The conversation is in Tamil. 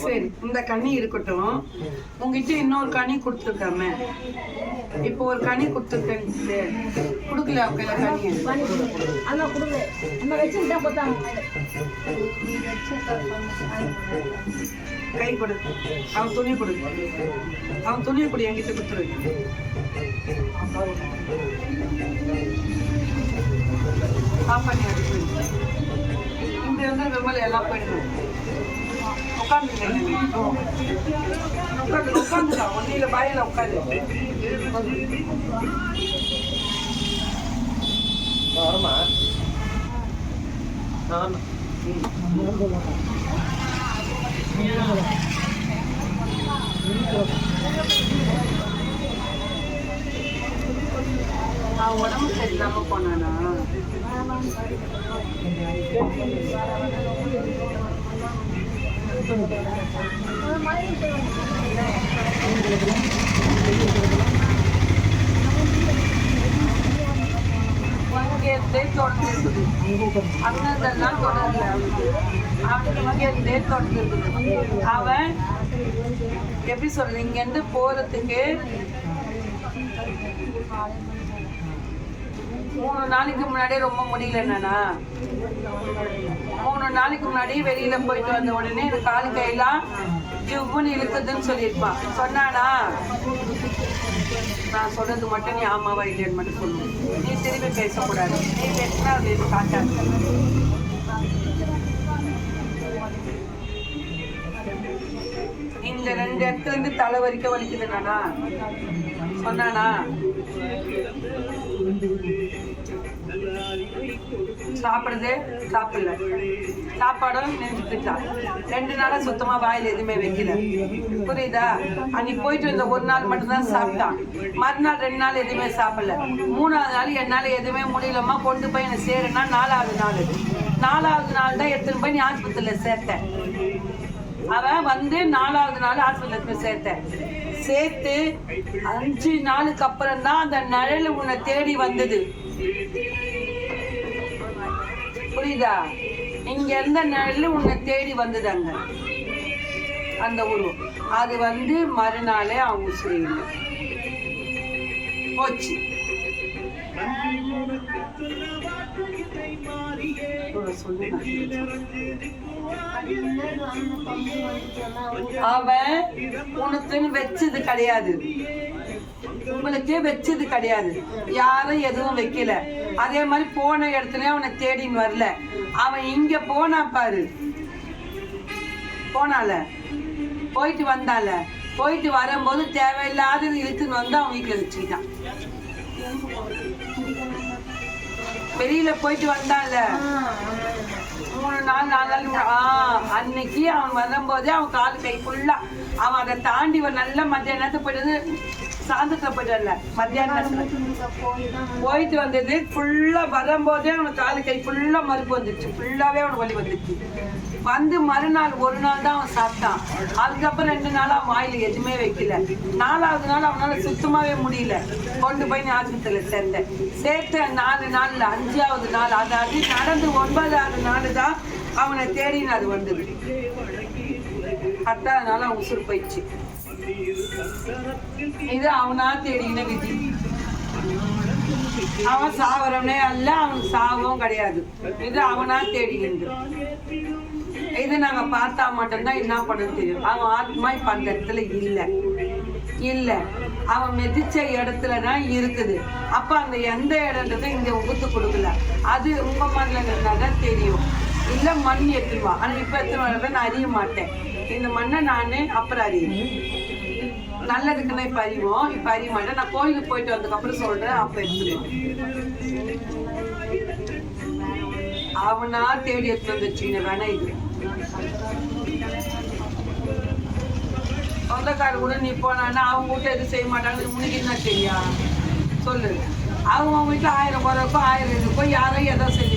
சரி, இந்த கனி இருக்கட்டும். உங்ககிட்ட இன்னொரு கனி கொடுத்துருக்காம, இப்போ ஒரு கனி கொடுத்துருக்கேன், கொடுக்கல கையில கனி. கை கொடு, அவன் துணி கொடு, அவன் துணியை கொடு, என்கிட்ட கொடுத்துரு. சாப்பாடு இப்படி வந்து விமல் எல்லாம் போயிடுவேன். உட்காந்துடா, ஒன்னில பாயில உட்காந்து. வரமா நான் உடம்பு சரியில்லாம போனானா? அங்கெல்லாம் தொடரல, அவன் எப்படி சொல்றது, இங்க இருந்து போறதுக்கு 3 நாளைக்கு முன்னாடியே ரொம்ப முடியல. என்னன்னா 3 நாளைக்கு முன்னாடி வெளியில போயிட்டு வந்த உடனே எனக்கு காலு கையெல்லாம் ஜிவ்வுன்னு இழுக்குதுன்னு சொல்லியிருப்பான். சொன்னானா? நான் சொல்றது மட்டும் நீ ஆமாவா இல்லையான்னு மட்டும் சொல்லணும். நீ திரும்பி பேசக்கூடாது. நீ பேசினா அது காட்டாது. இந்த 2 இடத்துல இருந்து தலை வரைக்கும் வலிக்குது. நானா சொன்னானா? சாப்பிடுறது சாப்பிடல, சாப்பாடும் நின்றுட்டான். 2 நாளா சுத்தமா வாயில எதுவுமே வைக்கல. புரியுதா? அன்னைக்கு போயிட்டு வந்த ஒரு நாள் மட்டும்தான் சாப்பிட்டான். மறுநாள் 2 நாள் எதுவுமே சாப்பிடல. 3ஆவது நாள் என்னால எதுவுமே முடியலமா, கொண்டு போய் என்ன சேருன்னா 4ஆவது நாள் தான் எடுத்துன்னு போய் நீ ஆஸ்பத்திரியில சேர்த்தேன். அவன் வந்து 4ஆவது நாள் ஆஸ்பத்திரியில சேர்த்தேன். சேர்த்து 5 நாளுக்கு அப்புறம் தான் அந்த நிழல் உன்னை தேடி வந்தது. புரியுதா? இங்க இருந்த நிழல் உன்னை தேடி வந்தது. அங்க அந்த உருவம் அது வந்து மறுநாளே அவங்க உசுரையில் போச்சு. அவன் உனக்குன்னு வச்சது கிடையாது, உங்களுக்கே வச்சது கிடையாது. யாரும் எதுவும் வைக்கல. அதே மாதிரி போன இடத்துல அவனை தேடின்னு வரல. அவன் இங்க போனா பாரு, போனால போயிட்டு வந்தால, போயிட்டு வரும்போது தேவையில்லாத இழுத்துன்னு வந்து அவன் வீட்டுல வச்சுக்கிட்டான். வெளியில போயிட்டு வந்தால 3 நாள் 4 நாள் அன்னைக்கு அவன் வரும்போதே அவன் கால் கை ஃபுல்லா, அவன் அதை தாண்டி நல்ல மத்தியான நேரத்தை போயிட்டு சாயந்தரத்துல போயிட்டு வரல, மத்தியான நேரத்துல போயிட்டு வந்தது ஃபுல்லா. வரும்போதே அவனுக்கு காலு கை ஃபுல்லா மறுப்பு வந்துச்சு, ஃபுல்லாவே அவனுக்கு வலி வந்துச்சு. வந்து மறுநாள் ஒரு நாள் தான் அவன் சாப்பிட்டான். அதுக்கப்புறம் 2 நாள் அவன் வாயில எதுவுமே வைக்கல. 4ஆவது நாள் அவனால சுத்தமாவே முடியல. கொண்டு போய் நீ ஆஸ்பத்திரியில சேர்த்த 4 நாள்ல 5ஆவது நாள், அதாவது நடந்து 9ஆவது நாள் தான் அவனை தேடின்னு அது வந்தது. 10ஆவது நாள் அவன் உசுறு போயிடுச்சு. இது அவனா தேடின விதி. அவன் சாவரவனே அல்ல, அவனுக்கு சாவும் கிடையாது. இது அவனா தேடிக்கின்ற. இது நாங்க பார்த்தா மட்டும்தான் என்ன பண்ண தெரியும். அவன் ஆத்மா இப்ப அந்த இடத்துல இல்ல, அவன் மிதிச்ச இடத்துலதான் இருக்குது. அப்ப அந்த எந்த இடம்ன்றதை இங்க உகுத்து கொடுக்கல. அது உங்க மண்ணில் தெரியும். இல்ல மண் எடுத்துருவா. ஆனா இப்ப எத்தனை நான் அறிய மாட்டேன். இந்த மண்ணை நானு அப்புறம் அறிவேன். நல்லதுக்குன்னா இப்ப அறிவோம், இப்ப அறிய மாட்டேன். நான் கோயிலுக்கு போயிட்டு வந்ததுக்கு சொல்றேன், அப்ப எடுத்துருவேன். அவனா தேடி எடுத்து வந்துச்சு வேணா. இது சொந்தக்காரர் கூட நீ போனா அவங்க வீட்டுல எதுவும் செய்ய மாட்டாங்க. உனக்கு என்ன தெரியா சொல்லு? அவங்க வீட்டுல 1000 ரூபாய் இருக்கும், 1000 இருக்கும், யாரோ எதோ செஞ்சு